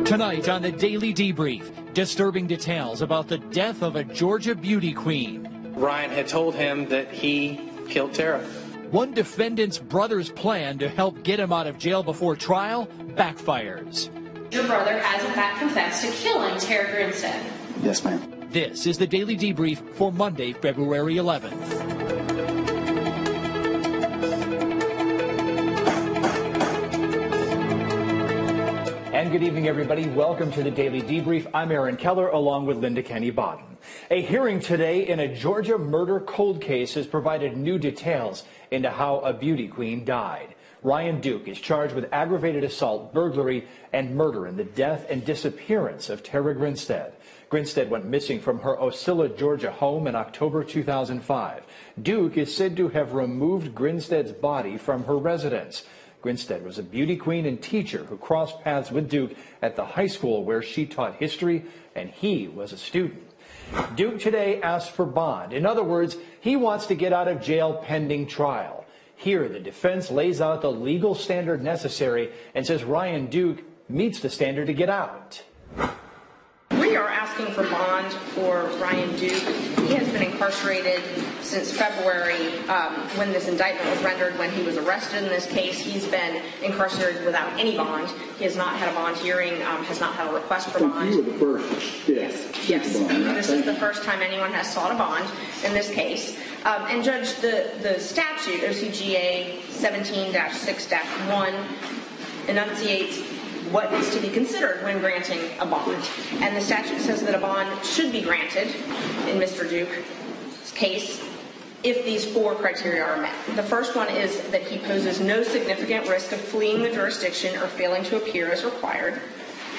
Tonight on the Daily Debrief, disturbing details about the death of a Georgia beauty queen. Ryan had told him that he killed Tara. One defendant's brother's plan to help get him out of jail before trial backfires. Your brother has in fact confessed to killing Tara Grinstead. Yes, ma'am. This is the Daily Debrief for Monday, February 11th. And good evening, everybody. Welcome to the Daily Debrief. I'm Aaron Keller, along with Kenney Baden. A hearing today in a Georgia murder cold case has provided new details into how a beauty queen died. Ryan Duke is charged with aggravated assault, burglary, and murder in the death and disappearance of Tara Grinstead. Grinstead went missing from her Ocilla, Georgia home in October 2005. Duke is said to have removed Grinstead's body from her residence. Grinstead was a beauty queen and teacher who crossed paths with Duke at the high school where she taught history and he was a student. Duke today asked for bond. In other words, he wants to get out of jail pending trial. Here, the defense lays out the legal standard necessary and says Ryan Duke meets the standard to get out. We are asking for bond for Ryan Duke. He has been incarcerated since February when this indictment was rendered. When he was arrested in this case, he's been incarcerated without any bond. He has not had a bond hearing, has not had a request for bond. You were the first. Yes. Bond, right? This is the first time anyone has sought a bond in this case. And Judge, the statute, OCGA 17-6-1, enunciates what is to be considered when granting a bond. And the statute says that a bond should be granted in Mr. Duke's case if these four criteria are met. The first one is that he poses no significant risk of fleeing the jurisdiction or failing to appear as required.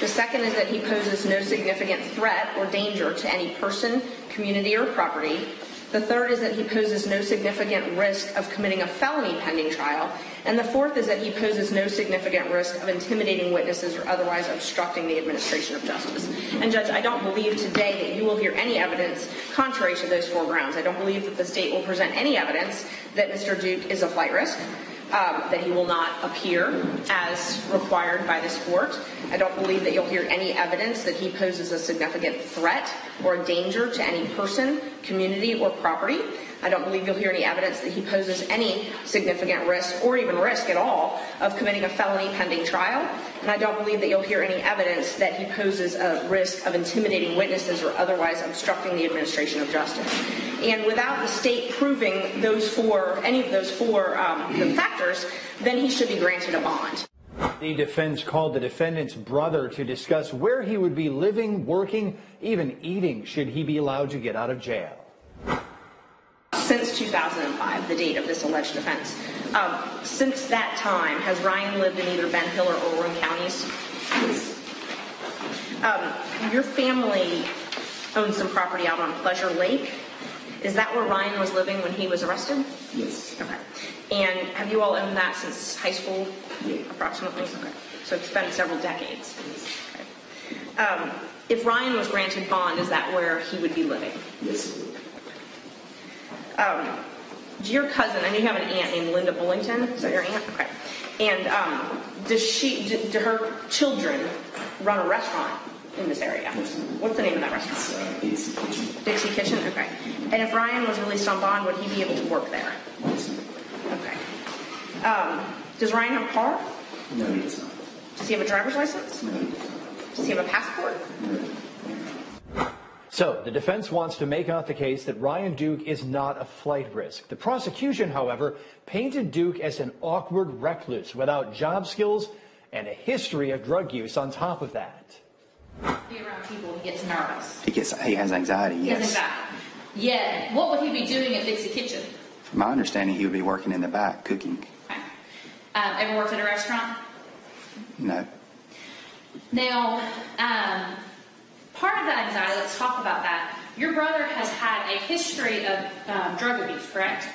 The second is that he poses no significant threat or danger to any person, community, or property. The third is that he poses no significant risk of committing a felony pending trial. And the fourth is that he poses no significant risk of intimidating witnesses or otherwise obstructing the administration of justice. And Judge, I don't believe today that you will hear any evidence contrary to those four grounds. I don't believe that the state will present any evidence that Mr. Duke is a flight risk, that he will not appear as required by this court. I don't believe that you'll hear any evidence that he poses a significant threat or a danger to any person, community, or property. I don't believe you'll hear any evidence that he poses any significant risk or even risk at all of committing a felony pending trial. And I don't believe that you'll hear any evidence that he poses a risk of intimidating witnesses or otherwise obstructing the administration of justice. And without the state proving any of those four factors, then he should be granted a bond. The defense called the defendant's brother to discuss where he would be living, working, even eating should he be allowed to get out of jail. Since 2005, the date of this alleged offense. Since that time, has Ryan lived in either Ben Hill or Owen counties? Your family owns some property out on Pleasure Lake. Is that where Ryan was living when he was arrested? Yes. Okay. And have you all owned that since high school, approximately? Okay. So it's been several decades. Okay. If Ryan was granted bond, is that where he would be living? Yes. Your cousin, I know you have an aunt named Linda Bullington. Is that your aunt? Okay. And do her children run a restaurant in this area? Yes. What's the name of that restaurant? Dixie Kitchen. Dixie Kitchen? Okay. And if Ryan was released on bond, would he be able to work there? Yes. Okay. Does Ryan have a car? No, he does not. Does he have a driver's license? No, he does not. Does he have a passport? No. So, the defense wants to make out the case that Ryan Duke is not a flight risk. The prosecution, however, painted Duke as an awkward recluse without job skills and a history of drug use on top of that. Be around people, he gets nervous. He has anxiety, yes. He has anxiety. Yeah. What would he be doing at Dixie Kitchen? From my understanding, he would be working in the back, cooking. Okay. Ever worked at a restaurant? No. Now, part of that anxiety, let's talk about that. Your brother has had a history of drug abuse, correct?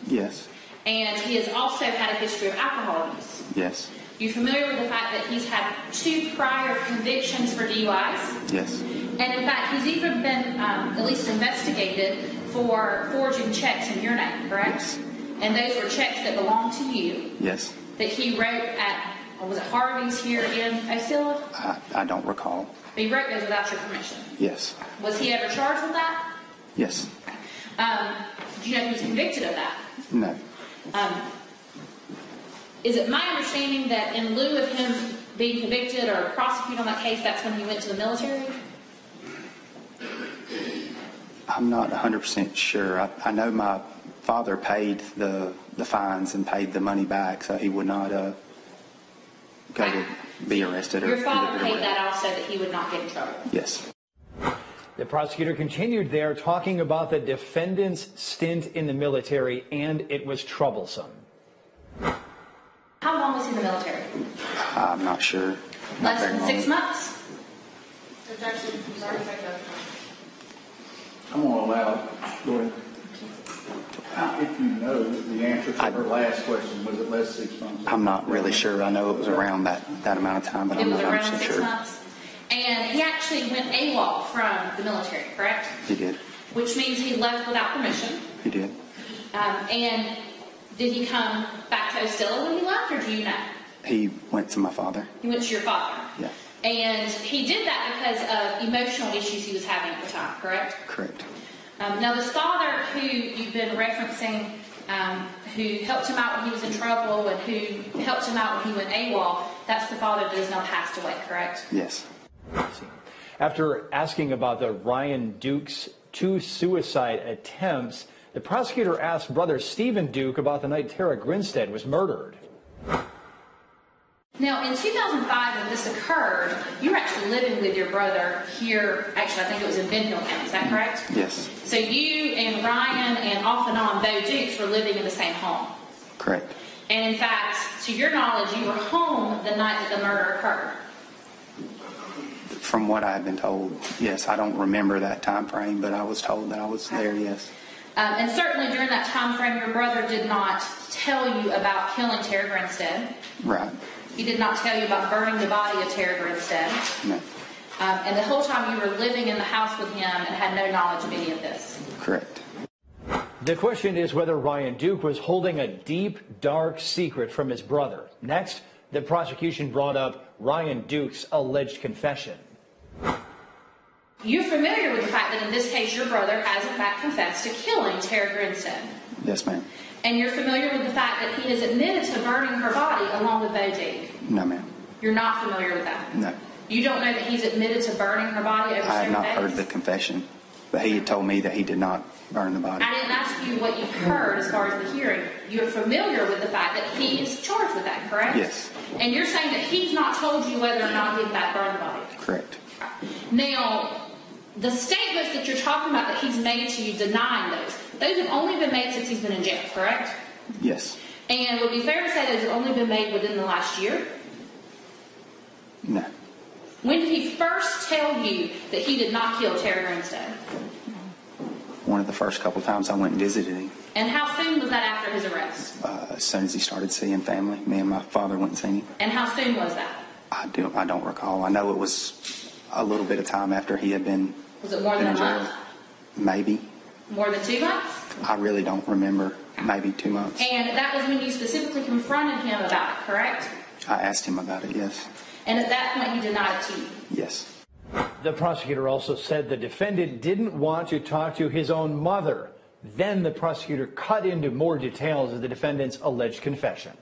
Yes. And he has also had a history of alcohol abuse. Yes. You familiar with the fact that he's had 2 prior convictions for DUIs? Yes. And in fact, he's even been at least investigated for forging checks in your name, correct? Yes. And those were checks that belonged to you. Yes. That he wrote at or was it Harvey's here in Osceola? I don't recall. But you broke those without your permission. Yes. Was he ever charged with that? Yes. Do you know if he was convicted of that? No. Is it my understanding that in lieu of him being convicted or prosecuted on that case, that's when he went to the military? I'm not 100% sure. I know my father paid the fines and paid the money back, so he would not go to be arrested. Your father paid that off so that he would not get in trouble? Yes. The prosecutor continued there talking about the defendant's stint in the military, and it was troublesome. How long was he in the military? I'm not sure. Less than 6 months? I'm going to allow, go ahead. If you know the answer to her last question, was it less than 6 months? I'm not really sure. I know it was around that amount of time, but I'm It was not around 100% 6 sure. months. And he actually went AWOL from the military, correct? He did. Which means he left without permission. He did. And did he come back to Osceola when he left, or do you know? He went to my father. He went to your father. Yeah. And he did that because of emotional issues he was having at the time, correct? Correct. Now, this father who you've been referencing, who helped him out when he was in trouble and who helped him out when he went AWOL, that's the father that is now passed away, correct? Yes. After asking about the Ryan Duke's 2 suicide attempts, the prosecutor asked brother Stephen Duke about the night Tara Grinstead was murdered. Now, in 2005, when this occurred, you were actually living with your brother here. Actually, I think it was in Bentonville County. Is that correct? Yes. So you and Ryan and off and on Bo Dukes were living in the same home. Correct. And in fact, to your knowledge, you were home the night that the murder occurred. From what I have been told, yes. I don't remember that time frame, but I was told that I was there, yes. And certainly during that time frame, your brother did not tell you about killing Tara Grinstead. Right. He did not tell you about burning the body of Tara Grinstead. No. And the whole time you were living in the house with him and had no knowledge of any of this. Correct. The question is whether Ryan Duke was holding a deep, dark secret from his brother. Next, the prosecution brought up Ryan Duke's alleged confession. You're familiar with the fact that in this case your brother has in fact confessed to killing Tara Grinstead. Yes, ma'am. And you're familiar with the fact that he has admitted to burning her body along with Bo Duke. No, ma'am. You're not familiar with that? No. You don't know that he's admitted to burning her body over 7 days? I have not heard the confession, but he had told me that he did not burn the body. I didn't ask you what you've heard as far as the hearing. You're familiar with the fact that he is charged with that, correct? Yes. And you're saying that he's not told you whether or not he in fact burned the body? Correct. Now, the statements that you're talking about that he's made to you denying those have only been made since he's been in jail, correct? Yes. And would it be fair to say those have only been made within the last year? No. When did he first tell you that he did not kill Tara Grinstead? One of the first couple times I went and visited him. And how soon was that after his arrest? As soon as he started seeing family, me and my father went and seen him. And how soon was that? I don't recall. I know it was a little bit of time after he had been. Was it more than in a jail. month? Maybe. More than 2 months? I really don't remember. Maybe 2 months. And that was when you specifically confronted him about it, correct? I asked him about it, yes. And at that point, he denied it to you? Yes. The prosecutor also said the defendant didn't want to talk to his own mother. Then the prosecutor cut into more details of the defendant's alleged confession.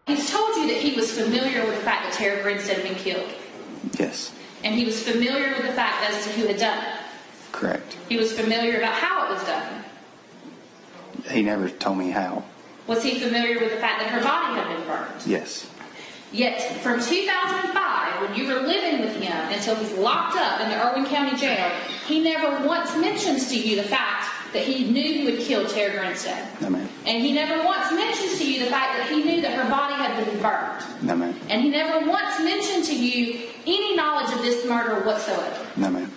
He's told you that he was familiar with the fact that Tara Grinstead had been killed. Yes. And he was familiar with the fact as to who had done it. Correct. He was familiar about how it was done. He never told me how. Was he familiar with the fact that her body had been burned? Yes. Yet, from 2005, when you were living with him until he's locked up in the Irwin County Jail, he never once mentions to you the fact that he knew you had killed Tara Grinstead. No, ma'am. And he never once mentions to you the fact that he knew that her body had been burned. No, ma'am. And he never once mentioned to you any knowledge of this murder whatsoever. No, ma'am.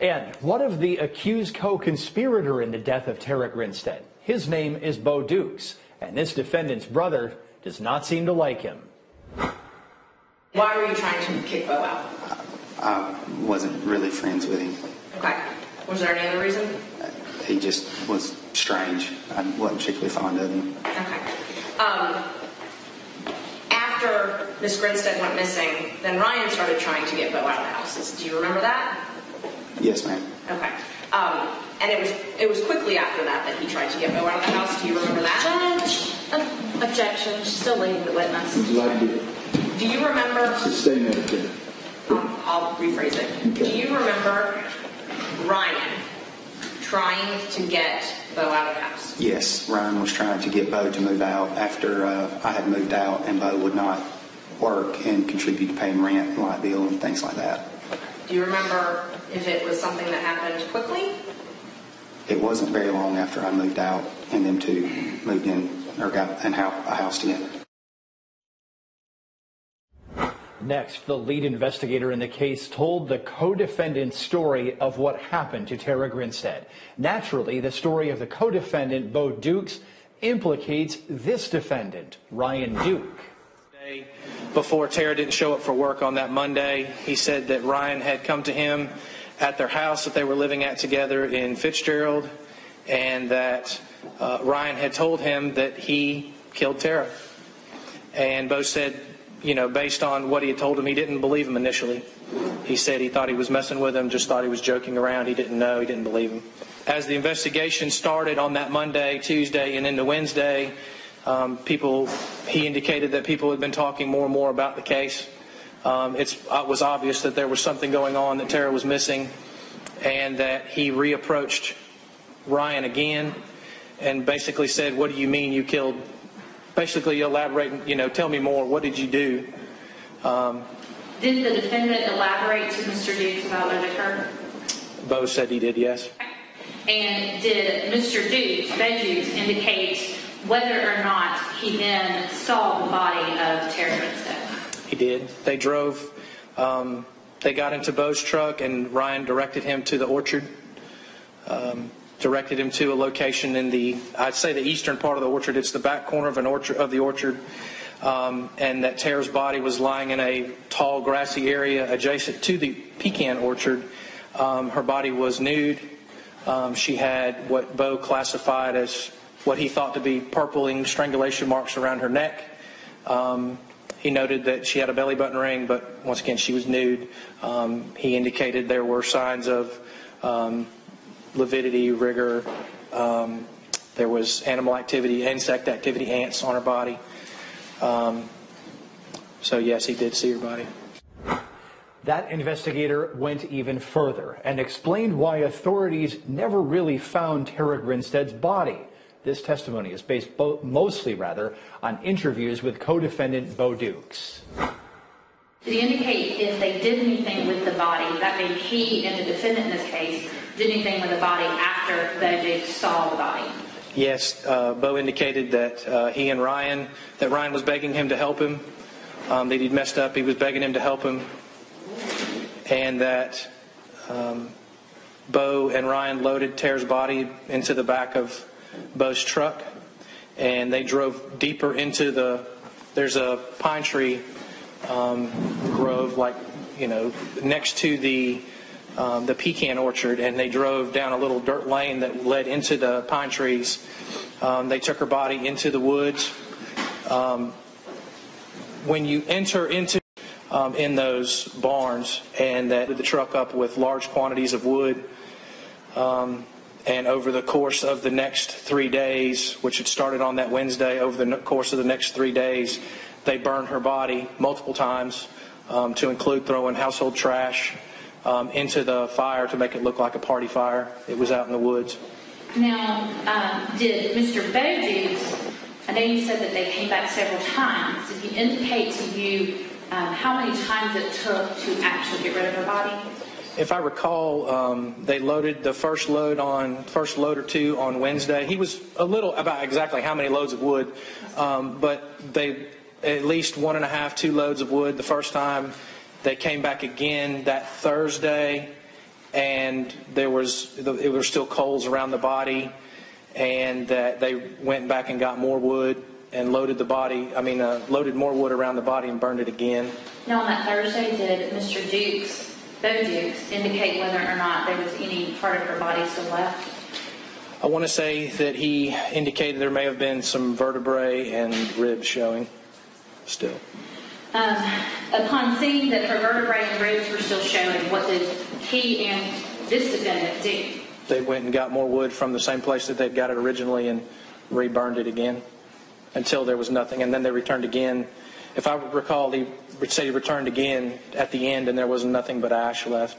And what of the accused co-conspirator in the death of Tara Grinstead? His name is Bo Dukes, and this defendant's brother does not seem to like him. Why were you trying to kick Bo out? I wasn't really friends with him. Okay. Was there any other reason? He just was strange. I wasn't particularly fond of him. Okay. after Miss Grinstead went missing, then Ryan started trying to get Bo out of the house. Do you remember that? Yes, ma'am. Okay. And it was quickly after that he tried to get Bo out of the house. Do you remember that? Judge, objection. She's still leading the witness. Would you like to do it? Do you remember? Stay medicated. I'll rephrase it. Okay. Do you remember Ryan trying to get Bo out of the house? Yes, Ryan was trying to get Bo to move out after I had moved out, and Bo would not work and contribute to paying rent and light bill and things like that. Do you remember if it was something that happened quickly? It wasn't very long after I moved out and them two moved in or got a house together. Next, the lead investigator in the case told the co-defendant's story of what happened to Tara Grinstead. Naturally, the story of the co-defendant, Bo Dukes, implicates this defendant, Ryan Duke. Before Tara didn't show up for work on that Monday, he said that Ryan had come to him at their house that they were living at together in Fitzgerald, and that Ryan had told him that he killed Tara. And Bo said, based on what he had told him, he didn't believe him initially. He said he thought he was messing with him, just thought he was joking around. He didn't know. He didn't believe him. As the investigation started on that Monday, Tuesday, and into Wednesday, he indicated that people had been talking more and more about the case. It was obvious that there was something going on, that Tara was missing, and that he reapproached Ryan again and basically said, "What do you mean you killed?" Basically elaborate, tell me more. What did you do? Did the defendant elaborate to Mr. Dukes about what occurred? Bo said he did, yes. And did Mr. Dukes, Bo Dukes, indicate whether or not he then saw the body of Tara Grinstead? He did. They drove. They got into Bo's truck, and Ryan directed him to the orchard. Directed him to a location in I'd say the eastern part of the orchard. It's the back corner of the orchard, and that Tara's body was lying in a tall grassy area adjacent to the pecan orchard. Her body was nude. She had what Bo classified as what he thought to be purpling strangulation marks around her neck. He noted that she had a belly button ring, but once again, she was nude. He indicated there were signs of lividity, rigor. There was animal activity, insect activity, ants on her body. So yes, he did see her body. That investigator went even further and explained why authorities never really found Tara Grinstead's body. This testimony is based mostly on interviews with co-defendant Bo Dukes. Did he indicate if they did anything with the body, that means he and the defendant in this case did anything with the body after Bo Dukes saw the body? Yes, Bo indicated that he and Ryan, that Ryan was begging him to help him, that he'd messed up, he was begging him to help him, and that Bo and Ryan loaded Tara's body into the back of Bo's truck, and they drove deeper into there's a pine tree grove, next to the pecan orchard, and they drove down a little dirt lane that led into the pine trees. They took her body into the woods. When you enter into in those barns, and that the truck up with large quantities of wood, and over the course of the next 3 days, which had started on that Wednesday, over the course of the next 3 days, they burned her body multiple times, to include throwing household trash into the fire to make it look like a party fire. It was out in the woods. Now, did Mr. Bo Dukes, I know you said that they came back several times, did he indicate to you how many times it took to actually get rid of her body? If I recall, they loaded the first load or two on Wednesday. He was a little about exactly how many loads of wood, but they at least 1.5, 2 loads of wood the first time. They came back again that Thursday, and there were still coals around the body, and that they went back and got more wood and loaded loaded more wood around the body and burned it again. Now, on that Thursday, did Mr. Dukes, Bo Dukes, indicate whether or not there was any part of her body still left? I want to say that he indicated there may have been some vertebrae and ribs showing. still. Upon seeing that her vertebrae and ribs were still showing, what did he and this defendant do? They went and got more wood from the same place that they'd got it originally and reburned it again until there was nothing. And then they returned again. If I recall, he said he returned again at the end and there was nothing but ash left.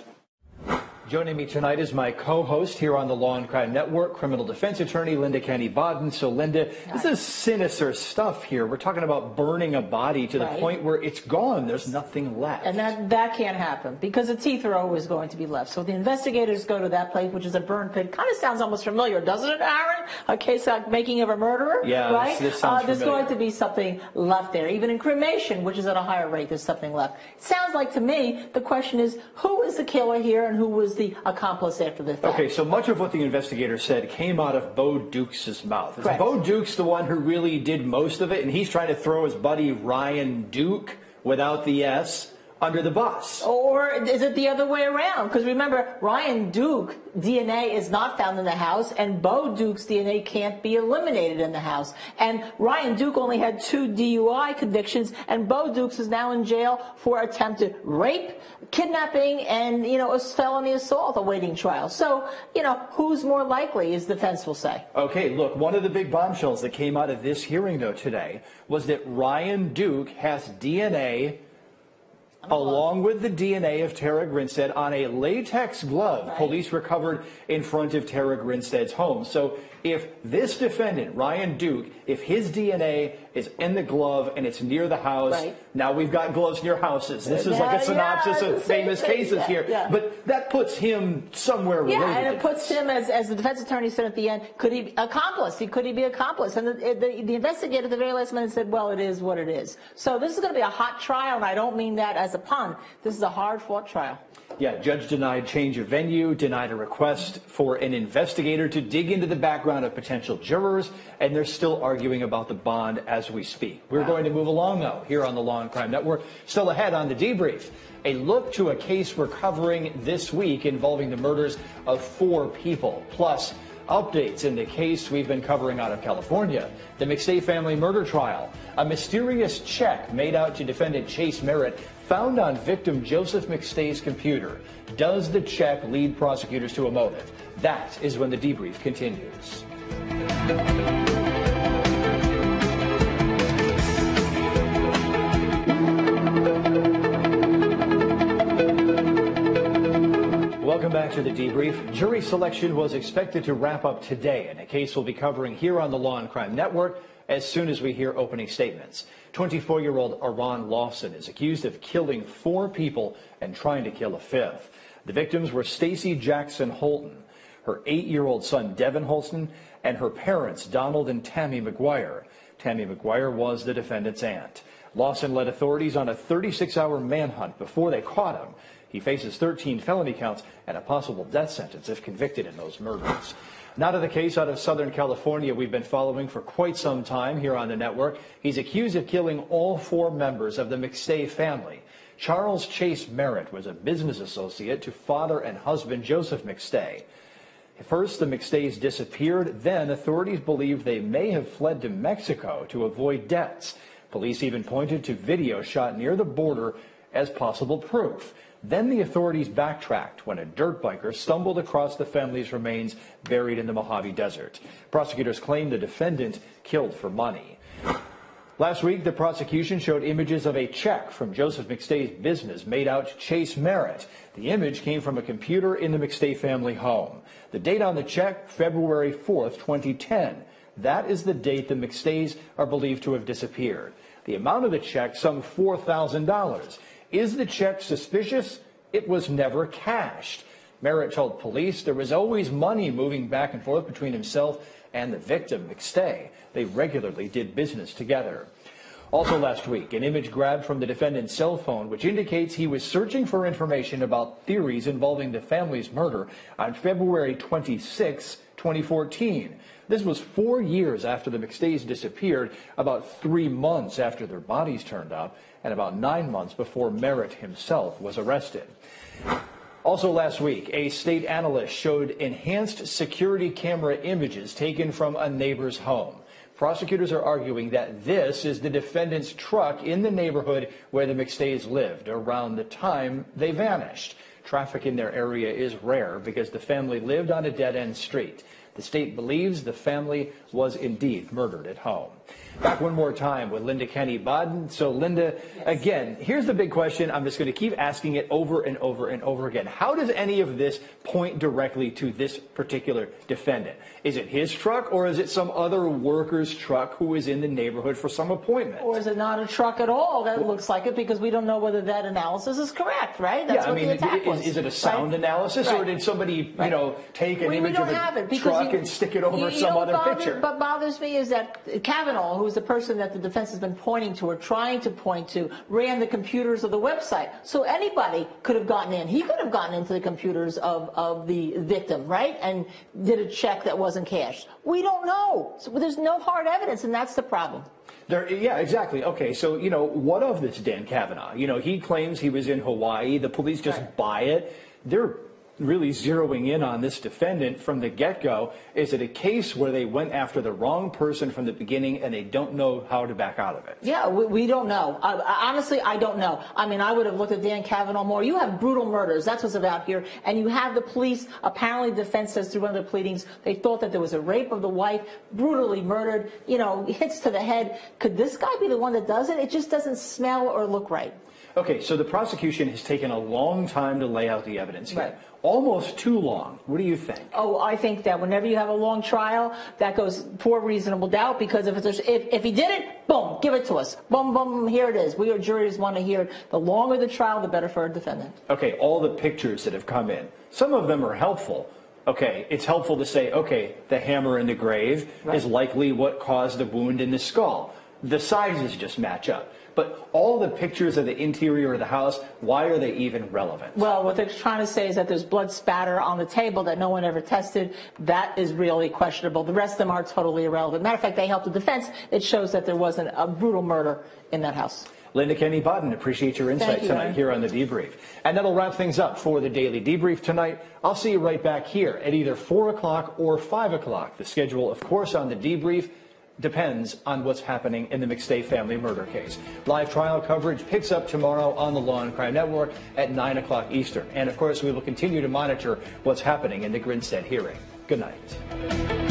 Joining me tonight is my co-host here on the Law and Crime Network, criminal defense attorney Kenney Baden. So, Linda, this is sinister stuff here. We're talking about burning a body to the point where it's gone. There's nothing left. And that can't happen because the teeth are always going to be left. So the investigators go to that place, which is a burn pit. Kind of sounds almost familiar, doesn't it, Aaron? A case of making of a murderer? Yeah, right? this sounds There's familiar. going to be something left there. Even in cremation, which is at a higher rate, there's something left. It sounds like to me, the question is, who is the killer here and who was the accomplice after the fact? Okay, so much of what the investigator said came out of Bo Dukes' mouth. Is Bo Dukes the one who really did most of it, and he's trying to throw his buddy Ryan Duke, without the S, under the bus? Or is it the other way around? Because remember, Ryan Duke DNA is not found in the house, and Bo Duke's DNA can't be eliminated in the house. And Ryan Duke only had 2 DUI convictions, and Bo Dukes is now in jail for attempted rape, kidnapping, and, a felony assault awaiting trial. So, who's more likely, as defense will say. Okay, look, one of the big bombshells that came out of this hearing, though, today was that Ryan Duke has DNA along with the DNA of Tara Grinstead on a latex glove police recovered in front of Tara Grinstead's home. So if this defendant, Ryan Duke, if his DNA is in the glove and it's near the house, now we've got gloves near houses. This is like a synopsis of famous cases here. But that puts him somewhere related. Yeah, and it puts him, as the defense attorney said at the end, could he be accomplice? Could he be accomplice? And the investigator at the very last minute said, well, it is what it is. So this is going to be a hot trial, and I don't mean that as a pun. This is a hard-fought trial. Yeah, judge denied change of venue, denied a request for an investigator to dig into the background of potential jurors, and they're still arguing about the bond as we speak. We're going to move along, though, here on the Law and Crime Network. Still ahead on the debrief, a look to a case we're covering this week involving the murders of 4 people, plus updates in the case we've been covering out of California, the McStay family murder trial, a mysterious check made out to defendant Chase Merritt found on victim Joseph McStay's computer. Does the check lead prosecutors to a motive? That is when the debrief continues. Welcome back to the debrief. Jury selection was expected to wrap up today in a case we'll be covering here on the Law and Crime Network as soon as we hear opening statements. 24-year-old Aron Lawson is accused of killing 4 people and trying to kill a 5th. The victims were Stacy Jackson Holton, her 8-year-old son Devin Holton, and her parents Donald and Tammy McGuire. Tammy McGuire was the defendant's aunt. Lawson led authorities on a 36-hour manhunt before they caught him. He faces 13 felony counts and a possible death sentence if convicted in those murders. Now to the case out of Southern California we've been following for quite some time here on the network. He's accused of killing all 4 members of the McStay family. Charles Chase Merritt was a business associate to father and husband Joseph McStay. First, the McStays disappeared. Then, authorities believe they may have fled to Mexico to avoid debts. Police even pointed to video shot near the border as possible proof. Then the authorities backtracked when a dirt biker stumbled across the family's remains buried in the Mojave Desert. Prosecutors claim the defendant killed for money. Last week, the prosecution showed images of a check from Joseph McStay's business made out to Chase Merritt. The image came from a computer in the McStay family home. The date on the check, February 4th, 2010. That is the date the McStays are believed to have disappeared. The amount of the check, some $4,000. Is the check suspicious? It was never cashed. Merritt told police there was always money moving back and forth between himself and the victim, McStay. They regularly did business together. Also last week, an image grabbed from the defendant's cell phone, which indicates he was searching for information about theories involving the family's murder on February 26, 2014. This was 4 years after the McStays disappeared, about 3 months after their bodies turned up, and about 9 months before Merritt himself was arrested. Also last week, a state analyst showed enhanced security camera images taken from a neighbor's home. prosecutors are arguing that this is the defendant's truck in the neighborhood where the McStays lived around the time they vanished. Traffic in their area is rare because the family lived on a dead-end street. The state believes the family was indeed murdered at home. Back one more time with Linda Kenney Baden. So, Linda, again, here's the big question. I'm just going to keep asking it over and over and over again. How does any of this point directly to this particular defendant? Is it his truck, or is it some other worker's truck who was in the neighborhood for some appointment? Or is it not a truck at all? That looks like it, because we don't know whether that analysis is correct, right? That's what the attack was. Is it a sound analysis, or did somebody, take an image of a truck and stick it over some other picture? What bothers me is that Kavanaugh, who's the person that the defense has been pointing to or trying to point to, ran the computers of the website. So anybody could have gotten in. He could have gotten into the computers of the victim, right? And did a check that wasn't cashed. We don't know. So there's no hard evidence, and that's the problem. Yeah, exactly. Okay, so, what of this Dan Kavanaugh? He claims he was in Hawaii. The police just buy it. They're really zeroing in on this defendant from the get-go. Is it a case where they went after the wrong person from the beginning and they don't know how to back out of it? Yeah, we don't know. Honestly, I don't know. I mean, I would have looked at Dan Kavanaugh more. You have brutal murders. That's what's about here. And you have the police, apparently defense says through one of the pleadings, they thought that there was a rape of the wife, brutally murdered, hits to the head. Could this guy be the one that does it? It just doesn't smell or look right. Okay, so the prosecution has taken a long time to lay out the evidence here. Right. Almost too long. What do you think? Oh, I think that whenever you have a long trial, that goes for reasonable doubt, because if he did it, boom, give it to us. Boom, boom, here it is. We as juries want to hear it. The longer the trial, the better for a defendant. Okay, all the pictures that have come in, some of them are helpful. Okay, it's helpful to say, okay, the hammer in the grave is likely what caused the wound in the skull. The sizes just match up. But all the pictures of the interior of the house, why are they even relevant? Well, what they're trying to say is that there's blood spatter on the table that no one ever tested. That is really questionable. The rest of them are totally irrelevant. Matter of fact, they help the defense. It shows that there wasn't a brutal murder in that house. Linda Kenney Baden, appreciate your insight tonight here on the Debrief. And that'll wrap things up for the Daily Debrief tonight. I'll see you right back here at either 4 o'clock or 5 o'clock. The schedule, of course, on the Debrief depends on what's happening in the McStay family murder case. Live trial coverage picks up tomorrow on the Law&Crime Network at 9 o'clock Eastern. And, of course, we will continue to monitor what's happening in the Grinstead hearing. Good night.